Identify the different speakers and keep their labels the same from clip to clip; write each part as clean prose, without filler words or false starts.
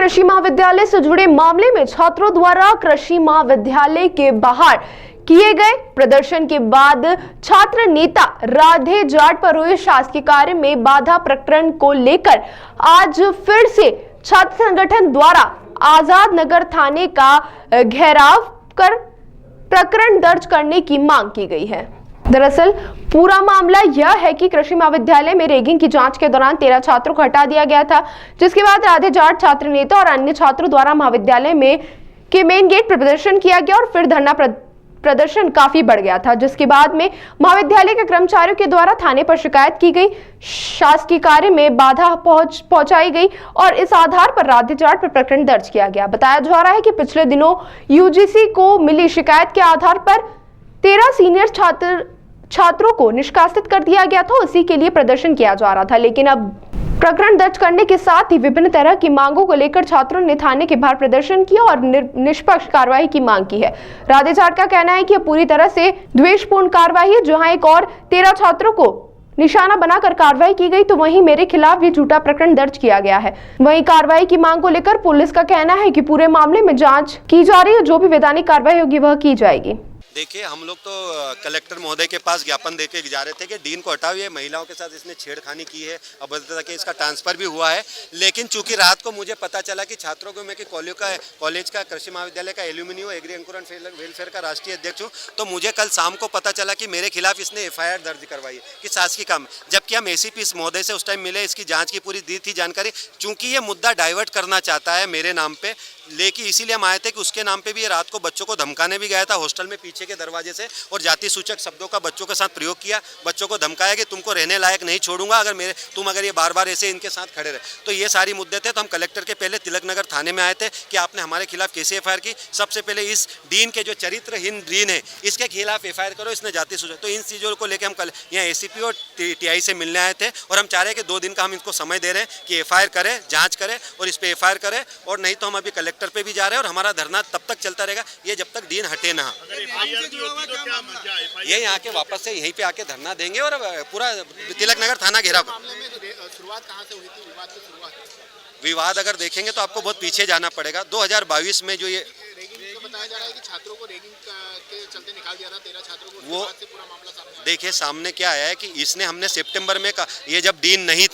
Speaker 1: कृषि महाविद्यालय से जुड़े मामले में छात्रों द्वारा कृषि महाविद्यालय के बाहर किए गए प्रदर्शन के बाद छात्र नेता राधे जाट पर हुए शासकीय कार्य में बाधा प्रकरण को लेकर आज फिर से छात्र संगठन द्वारा आजाद नगर थाने का घेराव कर प्रकरण दर्ज करने की मांग की गई है। दरअसल पूरा मामला यह है कि कृषि महाविद्यालय में रैगिंग की जांच के दौरान 13 छात्रों को हटा दिया गया था, जिसके बाद राधे जाट छात्र नेता और अन्य छात्रों द्वारा महाविद्यालय में के मेन गेट पर प्रदर्शन किया गया और फिर धरना प्रदर्शन काफी बढ़ गया था, जिसके बाद में महाविद्यालय के कर्मचारियों के द्वारा थाने पर शिकायत की गई, शासकीय कार्य में बाधा पहुंचाई गई और इस आधार पर राधे जाट पर प्रकरण दर्ज किया गया। बताया जा रहा है कि पिछले दिनों यूजीसी को मिली शिकायत के आधार पर 13 सीनियर छात्रों को निष्कासित कर दिया गया था। उसी के लिए प्रदर्शन किया जा रहा था, लेकिन अब प्रकरण दर्ज करने के साथ ही विभिन्न तरह की मांगों को लेकर छात्रों ने थाने के बाहर प्रदर्शन किया और निष्पक्ष कार्रवाई की मांग की है। राधे जाट का कहना है कि यह पूरी तरह से द्वेषपूर्ण कार्रवाई है। जहां एक और 13 छात्रों को निशाना बनाकर कार्रवाई की गई, तो वहीं मेरे खिलाफ भी झूठा प्रकरण दर्ज किया गया है। वहीं कार्रवाई की मांग को लेकर पुलिस का कहना है कि पूरे मामले में जांच की जा रही है, जो भी वैधानिक कार्रवाई होगी वह की जाएगी।
Speaker 2: देखिए, हम लोग तो कलेक्टर महोदय के पास ज्ञापन देके जा रहे थे कि डीन को हटाओ, ये महिलाओं के साथ इसने छेड़खानी की है, अभद्रता की, इसका ट्रांसफर भी हुआ है। लेकिन चूंकि रात को मुझे पता चला कि छात्रों को मैं कि कॉलेज का कृषि महाविद्यालय का एल्यूमिनियो एग्री अंकुरण वेलफेयर का राष्ट्रीय अध्यक्ष हूँ, तो मुझे कल शाम को पता चला कि मेरे खिलाफ इसने FIR दर्ज करवाई है कि शासकीय काम, जबकि हम ACP महोदय से उस टाइम मिले, इसकी जाँच की पूरी दी थी जानकारी। चूंकि ये मुद्दा डाइवर्ट करना चाहता है मेरे नाम पे, लेकिन इसीलिए हम आए थे कि उसके नाम पे भी ये रात को बच्चों को धमकाने भी गया था हॉस्टल में पीछे के दरवाजे से, और जाति सूचक शब्दों का बच्चों के साथ प्रयोग किया, बच्चों को धमकाया कि तुमको रहने लायक नहीं छोड़ूंगा अगर ये बार बार ऐसे इनके साथ खड़े रहे। तो ये सारी मुद्दे थे। तो हम कलेक्टर के पहले तिलक नगर थाने में आए थे कि आपने हमारे खिलाफ कैसे FIR की। सबसे पहले इस डीन के जो चरित्रहीन डीन है इसके खिलाफ FIR करो, इसने जाति सूचक। तो इन चीज़ों को लेकर हम कल यहाँ ACP और TI से मिलने आए थे और हम चाह रहे हैं कि 2 दिन का हम इनको समय दे रहे हैं कि FIR करें, जाँच करें और इस पर FIR करें, और नहीं तो हम अभी कलेक्टर पे भी जा रहे हैं और हमारा धरना तब तक चलता रहेगा, ये जब तक डीन हटे ना। ये यहाँ के वापस से यहीं पे आके धरना देंगे और पूरा तिलक नगर थाना घेराव।
Speaker 3: शुरुआत कहाँ से हुई थी विवाद की शुरुआत?
Speaker 2: विवाद अगर देखेंगे तो आपको बहुत पीछे जाना पड़ेगा। 2022 में जो ये
Speaker 3: रैगिंग का बताया जा रहा है कि छात्रों को रैगिंग के चलते निकाल दिया था 13 छात्रों को,
Speaker 2: वो
Speaker 3: से पूरा मामला सामने।
Speaker 2: देखिए, सामने क्या आया है कि इसने हमने सितंबर में ये जब डीन नहीं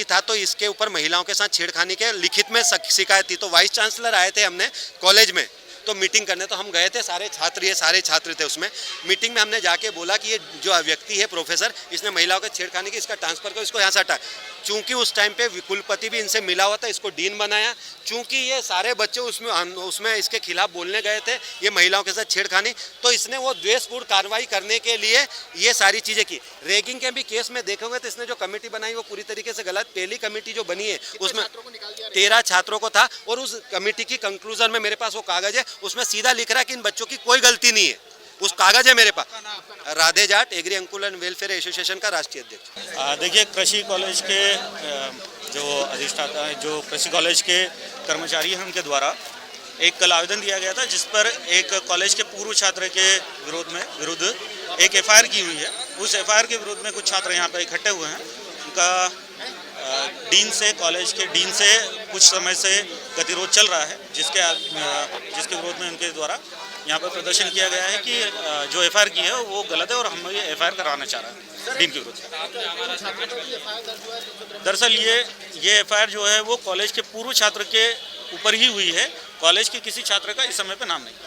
Speaker 2: था तो इसके ऊपर महिलाओं के साथ छेड़खानी के लिखित में शिकायत थी। तो वाइस चांसलर आए थे हमने कॉलेज में तो मीटिंग करने, तो हम गए थे, सारे छात्र थे उसमें। मीटिंग में हमने जाके बोला कि ये जो व्यक्ति है प्रोफेसर, इसने महिलाओं के छेड़खानी की, इसका ट्रांसफर करो, इसको यहाँ से हटा। चूंकि उस टाइम पे कुलपति भी इनसे मिला हुआ था, इसको डीन बनाया। चूंकि ये सारे बच्चे उसमें इसके खिलाफ बोलने गए थे, ये महिलाओं के साथ छेड़खानी, तो इसने वो द्वेषपूर्ण कार्रवाई करने के लिए ये सारी चीज़ें की। रैगिंग के भी केस में देखोगे तो इसने जो कमेटी बनाई वो पूरी तरीके से गलत। पहली कमेटी जो बनी है उसमें 13 छात्रों को था, और उस कमेटी की कंक्लूजन में मेरे पास वो कागज है, उसमें सीधा लिख रहा है कि इन बच्चों की कोई गलती नहीं है। उस कागज है मेरे पास। राधे जाट एग्री अंकुरण वेलफेयर एसोसिएशन का राष्ट्रीय अध्यक्ष।
Speaker 4: देखिए, कृषि कॉलेज के जो अधिष्ठाता है, जो कृषि कॉलेज के कर्मचारी हैं, उनके द्वारा एक कल आवेदन दिया गया था, जिस पर एक कॉलेज के पूर्व छात्र के विरुद्ध एक FIR की हुई है। उस FIR के विरुद्ध में कुछ छात्र यहाँ पर इकट्ठे हुए हैं। उनका कॉलेज के डीन से कुछ समय से गतिरोध चल रहा है, जिसके विरोध में उनके द्वारा यहाँ पर प्रदर्शन किया गया है कि जो FIR की है वो गलत है और हम ये FIR कराना चाह रहे हैं डीन के विरुद्ध। दरअसल ये FIR जो है वो कॉलेज के पूर्व छात्र के ऊपर ही हुई है। कॉलेज के किसी छात्र का इस समय पर नाम नहीं है।